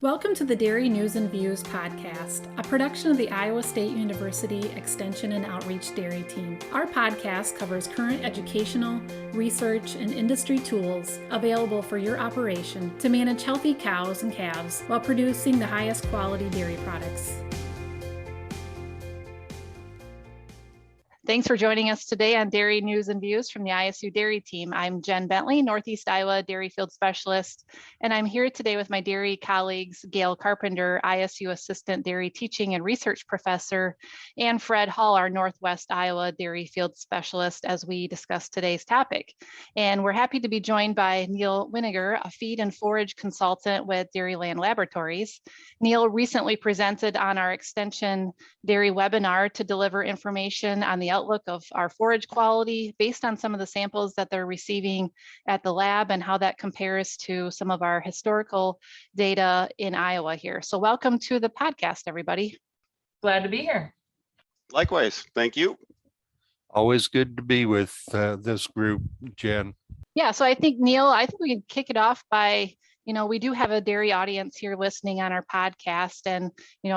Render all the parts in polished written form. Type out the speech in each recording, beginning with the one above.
Welcome to the Dairy News and Views podcast, a production of the Iowa State University Extension and Outreach Dairy Team. Our podcast covers current educational, research, and industry tools available for your operation to manage healthy cows and calves while producing the highest quality dairy products. Thanks for joining us today on Dairy News and Views from the ISU Dairy Team. I'm Jen Bentley, Northeast Iowa Dairy Field Specialist, and I'm here today with my dairy colleagues, Gail Carpenter, ISU Assistant Dairy Teaching and Research Professor, and Fred Hall, our Northwest Iowa Dairy Field Specialist, as we discuss today's topic. And we're happy to be joined by Neal Wininger, a feed and forage consultant with Dairyland Laboratories. Neal recently presented on our Extension Dairy webinar to deliver information on the outlook of our forage quality based on some of the samples that they're receiving at the lab and how that compares to some of our historical data in Iowa here. So welcome to the podcast, everybody. Glad to be here. Likewise, thank you. Always good to be with this group, Jen. Yeah, so I think, Neal, we can kick it off by, we do have a dairy audience here listening on our podcast, and,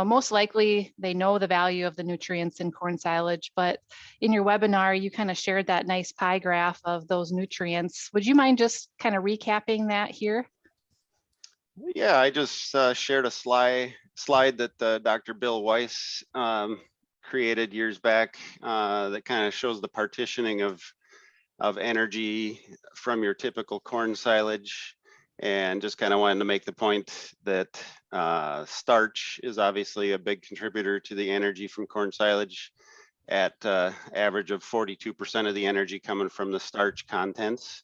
most likely they know the value of the nutrients in corn silage, but in your webinar, you kind of shared that nice pie graph of those nutrients. Would you mind just kind of recapping that here? Yeah, I just shared a slide that Dr. Bill Weiss created years back that kind of shows the partitioning of energy from your typical corn silage. And just kind of wanted to make the point that starch is obviously a big contributor to the energy from corn silage at average of 42% of the energy coming from the starch contents.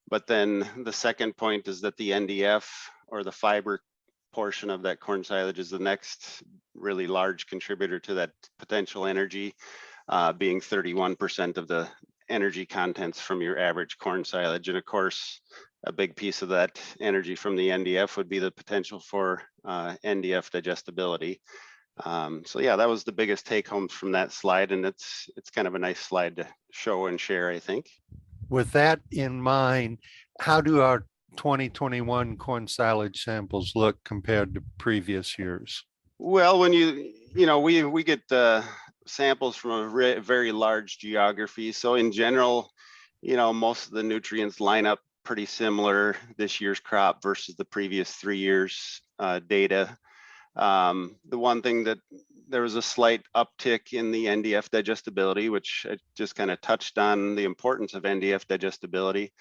But then the second point is that the NDF, or the fiber portion of that corn silage, is the next really large contributor to that potential energy, being 31% of the energy contents from your average corn silage. And of course, a big piece of that energy from the NDF would be the potential for NDF digestibility. So yeah, that was the biggest take homes from that slide, and it's kind of a nice slide to show and share, I think. With that in mind, how do our 2021 corn silage samples look compared to previous years? Well, when we get samples from a very large geography. So in general, most of the nutrients line up pretty similar this year's crop versus the previous 3 years data. The one thing that there was a slight uptick in the NDF digestibility, which I just kind of touched on the importance of NDF digestibility.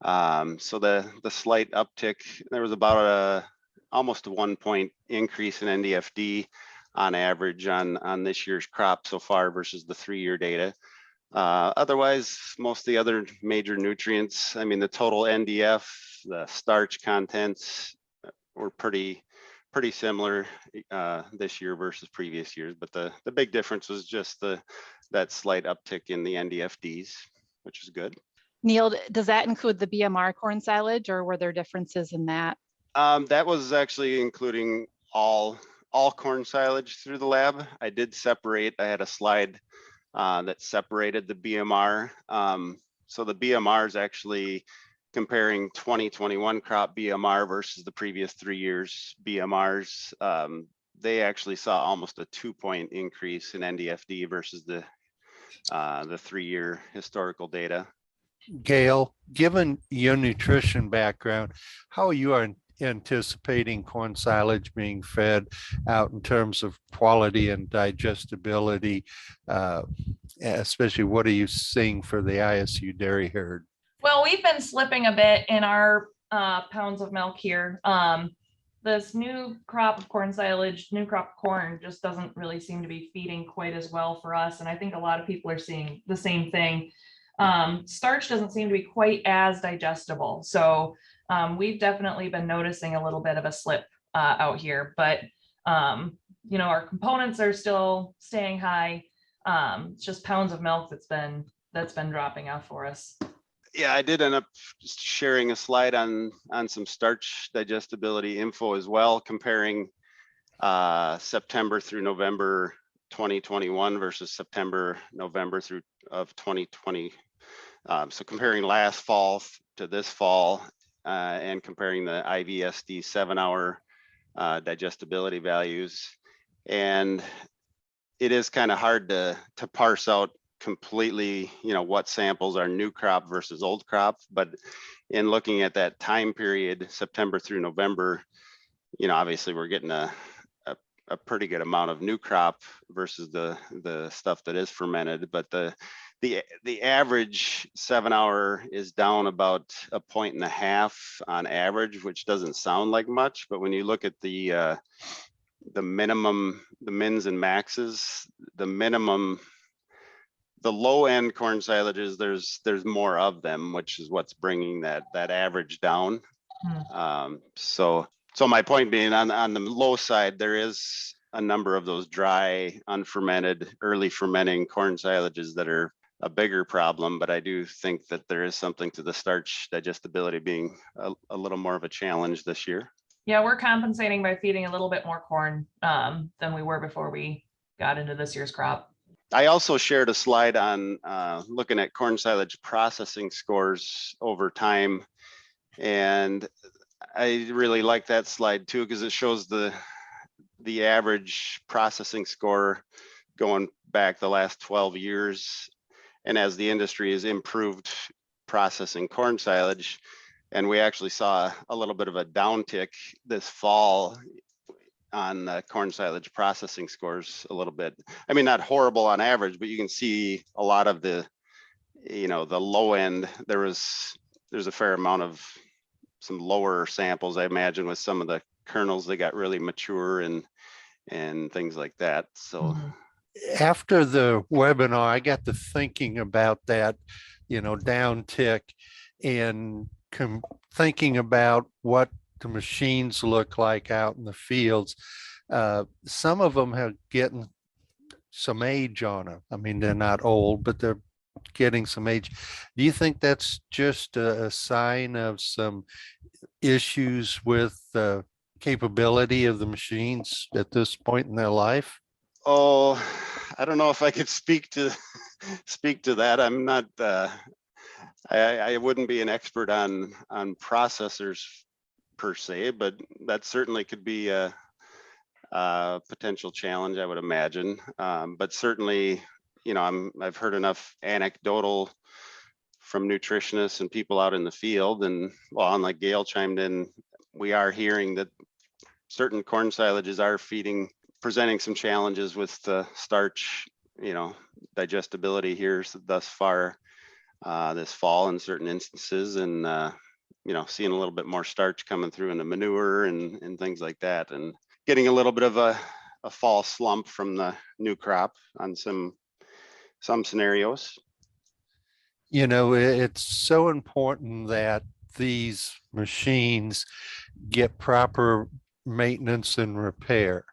So the slight uptick, there was about almost a 1 point increase in NDFD on average on this year's crop so far versus the 3-year data. Otherwise, most of the other major nutrients, the total NDF, the starch contents were pretty similar this year versus previous years. But the big difference was just that slight uptick in the NDFDs, which is good. Neal, does that include the BMR corn silage, or were there differences in that? That was actually including all corn silage through the lab. I did separate. I had a slide that separated the BMR. So the BMR is actually comparing 2021 crop BMR versus the previous 3 years BMRs. They actually saw almost a 2 point increase in NDFD versus the 3-year historical data. Gail, given your nutrition background, how are you anticipating corn silage being fed out in terms of quality and digestibility? Especially, what are you seeing for the ISU dairy herd? Well, we've been slipping a bit in our pounds of milk here. This new crop of corn silage, new crop of corn, just doesn't really seem to be feeding quite as well for us. And I think a lot of people are seeing the same thing. Starch doesn't seem to be quite as digestible. So we've definitely been noticing a little bit of a slip out here, but our components are still staying high. It's just pounds of milk that's been dropping off for us. Yeah, I did end up just sharing a slide on some starch digestibility info as well, comparing September through November 2021 versus September, November through of 2020. So comparing last fall to this fall, and comparing the IVSD 7-hour digestibility values. And it is kind of hard to parse out completely, what samples are new crop versus old crop. But in looking at that time period, September through November, obviously we're getting a pretty good amount of new crop versus the stuff that is fermented. But the average 7-hour is down about 1.5 points on average, which doesn't sound like much, but when you look at the minimum, the mins and maxes, the minimum, the low end corn silages, there's more of them, which is what's bringing that average down. So my point being, on the low side, there is a number of those dry, unfermented, early fermenting corn silages that are a bigger problem, but I do think that there is something to the starch digestibility being a little more of a challenge this year. Yeah, we're compensating by feeding a little bit more corn than we were before we got into this year's crop. I also shared a slide on looking at corn silage processing scores over time. And I really like that slide too, because it shows the average processing score going back the last 12 years. And as the industry has improved processing corn silage, and we actually saw a little bit of a downtick this fall on corn silage processing scores a little bit. I mean, not horrible on average, but you can see a lot of the low end. There's a fair amount of some lower samples, I imagine, with some of the kernels that got really mature and things like that. So after the webinar, I got to thinking about that, downtick, and thinking about what the machines look like out in the fields. Some of them have getting some age on them. I mean, they're not old, but they're getting some age. Do you think that's just a sign of some issues with the capability of the machines at this point in their life? Oh, I don't know if I could speak to that. I'm not. I wouldn't be an expert on processors per se, but that certainly could be a potential challenge, I would imagine. But certainly, I've heard enough anecdotal from nutritionists and people out in the field, and like Gail chimed in, we are hearing that certain corn silages are presenting some challenges with the starch, digestibility here thus far this fall in certain instances, and seeing a little bit more starch coming through in the manure and things like that, and getting a little bit of a fall slump from the new crop on some scenarios. It's so important that these machines get proper maintenance and repair,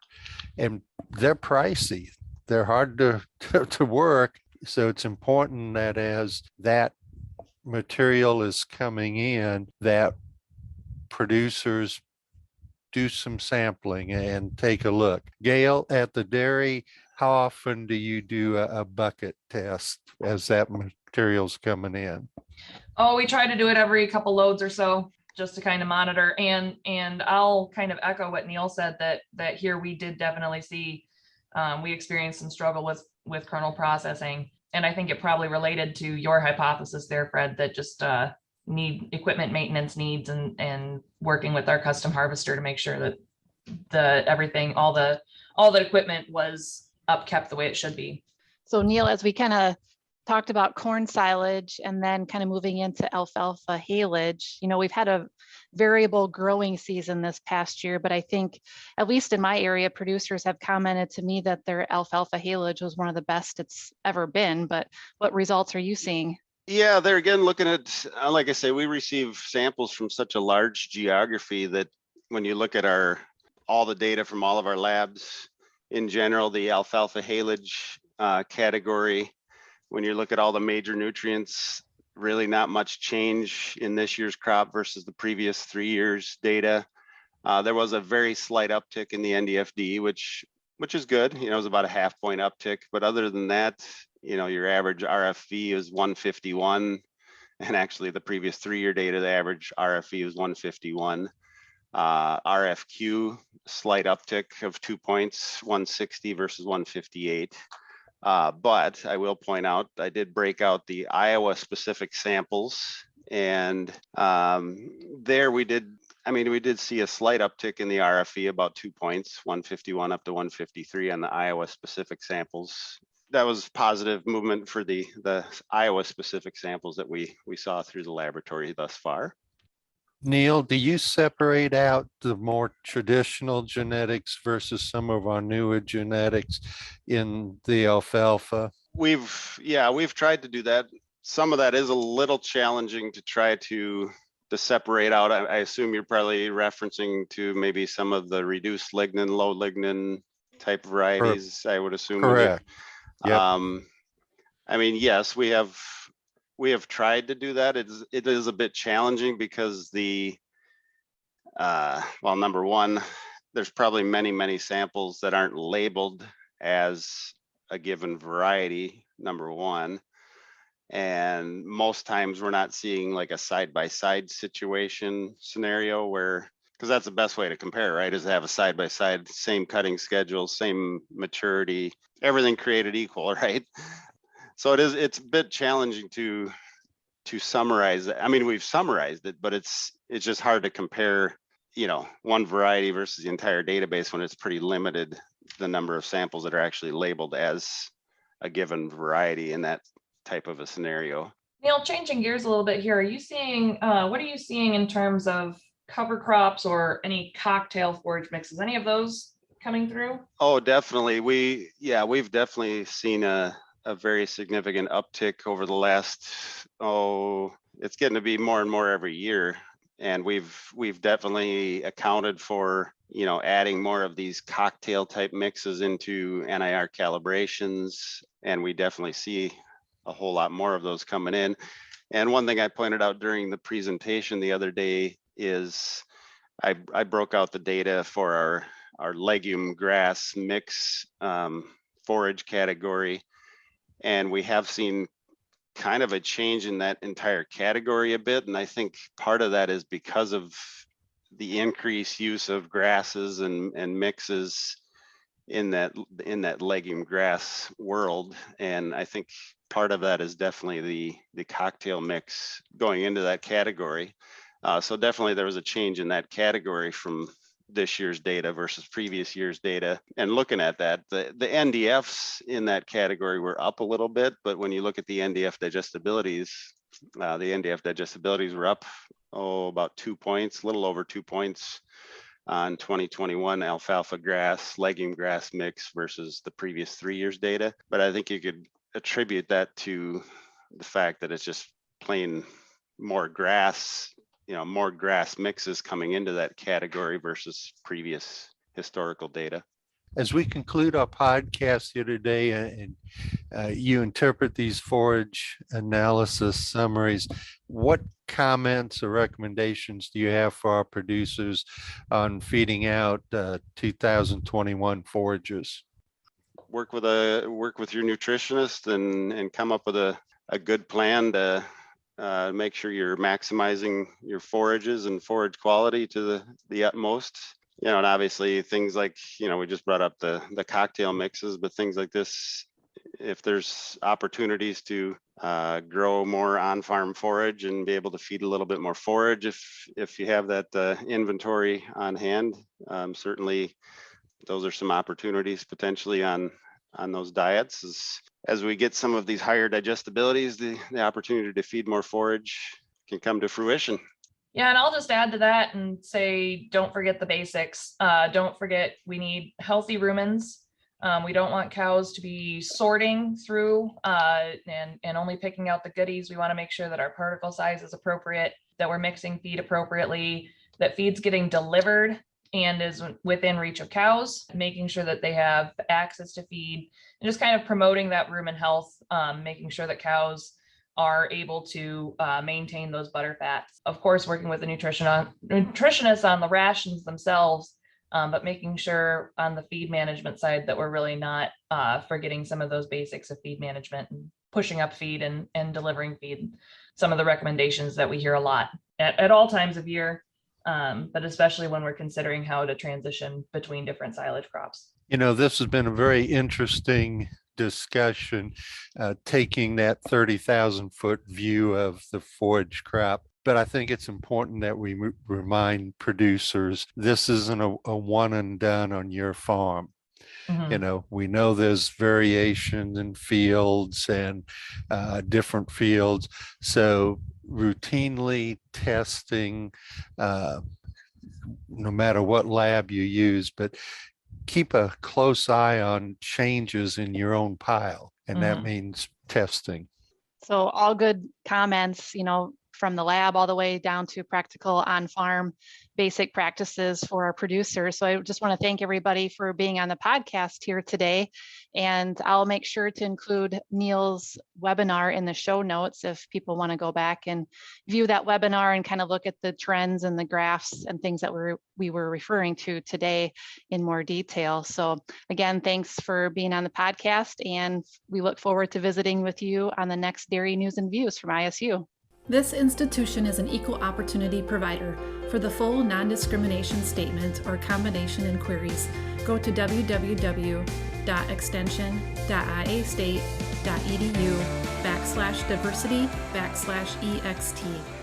and they're pricey. They're hard to work. So it's important that as that material is coming in, that producers do some sampling and take a look. Gail, at the dairy, how often do you do a bucket test as that material's coming in? Oh, we try to do it every couple loads or so, just to kind of monitor. And I'll kind of echo what Neal said, that here we did definitely see, we experienced some struggle with kernel processing. And I think it probably related to your hypothesis there, Fred, that just need equipment maintenance needs and working with our custom harvester to make sure that everything, all the equipment was upkept the way it should be. So Neal, as we kind of talked about corn silage and then kind of moving into alfalfa haylage, we've had a variable growing season this past year, but I think at least in my area, producers have commented to me that their alfalfa haylage was one of the best it's ever been. But what results are you seeing? Yeah, they're again looking at, like I say, we receive samples from such a large geography that when you look at all the data from all of our labs in general, the alfalfa haylage category, when you look at all the major nutrients, really not much change in this year's crop versus the previous 3 years data. There was a very slight uptick in the NDFD, which is good. It was about a 0.5 point uptick, but other than that, your average RFV is 151, and actually the previous 3 year data, the average RFV was 151. RFQ, slight uptick of 2 points, 160 versus 158. But I will point out, I did break out the Iowa specific samples, and there we did see a slight uptick in the RFE, about 2 points, 151 up to 153 on the Iowa specific samples. That was positive movement for the Iowa specific samples that we saw through the laboratory thus far. Neal, do you separate out the more traditional genetics versus some of our newer genetics in the alfalfa? We've tried to do that. Some of that is a little challenging to try to separate out. I assume you're probably referencing to maybe some of the reduced lignin, low lignin type varieties, I would assume. Correct. Yep. I mean, yes, we have tried to do that. It is a bit challenging because well, number one, there's probably many samples that aren't labeled as a given variety, number one. And most times we're not seeing like a side-by-side scenario where, because that's the best way to compare, right? Is to have a side-by-side, same cutting schedule, same maturity, everything created equal, right? So it's a bit challenging to summarize it. I mean, we've summarized it, but it's just hard to compare, one variety versus the entire database when it's pretty limited, the number of samples that are actually labeled as a given variety in that type of a scenario. Neal, changing gears a little bit here, are you seeing, what are you seeing in terms of cover crops or any cocktail forage mixes? Any of those coming through? Oh, definitely. We've definitely seen a very significant uptick over the last, it's getting to be more and more every year. And we've definitely accounted for, adding more of these cocktail type mixes into NIR calibrations. And we definitely see a whole lot more of those coming in. And one thing I pointed out during the presentation the other day is I broke out the data for our legume grass mix forage category. And we have seen kind of a change in that entire category a bit. And I think part of that is because of the increased use of grasses and mixes in that legume grass world. And I think part of that is definitely the cocktail mix going into that category. So definitely there was a change in that category from this year's data versus previous year's data. And looking at that, the NDFs in that category were up a little bit, but when you look at the NDF digestibilities were up, about 2 points, a little over 2 points on 2021 alfalfa grass, legume grass mix versus the previous 3 years data. But I think you could attribute that to the fact that it's just plain more grass, more grass mixes coming into that category versus previous historical data. As we conclude our podcast here today, and you interpret these forage analysis summaries, what comments or recommendations do you have for our producers on feeding out 2021 forages? Work with your nutritionist and come up with a good plan to make sure you're maximizing your forages and forage quality to the utmost. And obviously things like, we just brought up the cocktail mixes, but things like this, if there's opportunities to grow more on-farm forage and be able to feed a little bit more forage, if you have that inventory on hand, certainly those are some opportunities potentially on those diets. As we get some of these higher digestibilities, the opportunity to feed more forage can come to fruition. Yeah, and I'll just add to that and say, don't forget the basics. Don't forget, we need healthy rumens. We don't want cows to be sorting through and only picking out the goodies. We want to make sure that our particle size is appropriate, that we're mixing feed appropriately, that feed's getting delivered and is within reach of cows, making sure that they have access to feed, and just kind of promoting that rumen health, making sure that cows are able to maintain those butter fats. Of course, working with the nutritionists on the rations themselves, but making sure on the feed management side that we're really not forgetting some of those basics of feed management and pushing up feed and delivering feed. Some of the recommendations that we hear a lot at all times of year, but especially when we're considering how to transition between different silage crops. This has been a very interesting discussion, taking that 30,000-foot view of the forage crop. But I think it's important that we remind producers, this isn't a one and done on your farm. We know there's variation in fields and different fields. So routinely testing, no matter what lab you use, but keep a close eye on changes in your own pile. And that means testing. So all good comments, from the lab all the way down to practical on-farm basic practices for our producers. So I just want to thank everybody for being on the podcast here today. And I'll make sure to include Neal's webinar in the show notes if people want to go back and view that webinar and kind of look at the trends and the graphs and things that we were referring to today in more detail. So again, thanks for being on the podcast, and we look forward to visiting with you on the next Dairy News and Views from ISU. This institution is an equal opportunity provider. For the full non-discrimination statement or combination inquiries, go to www.extension.iastate.edu/diversity/ext.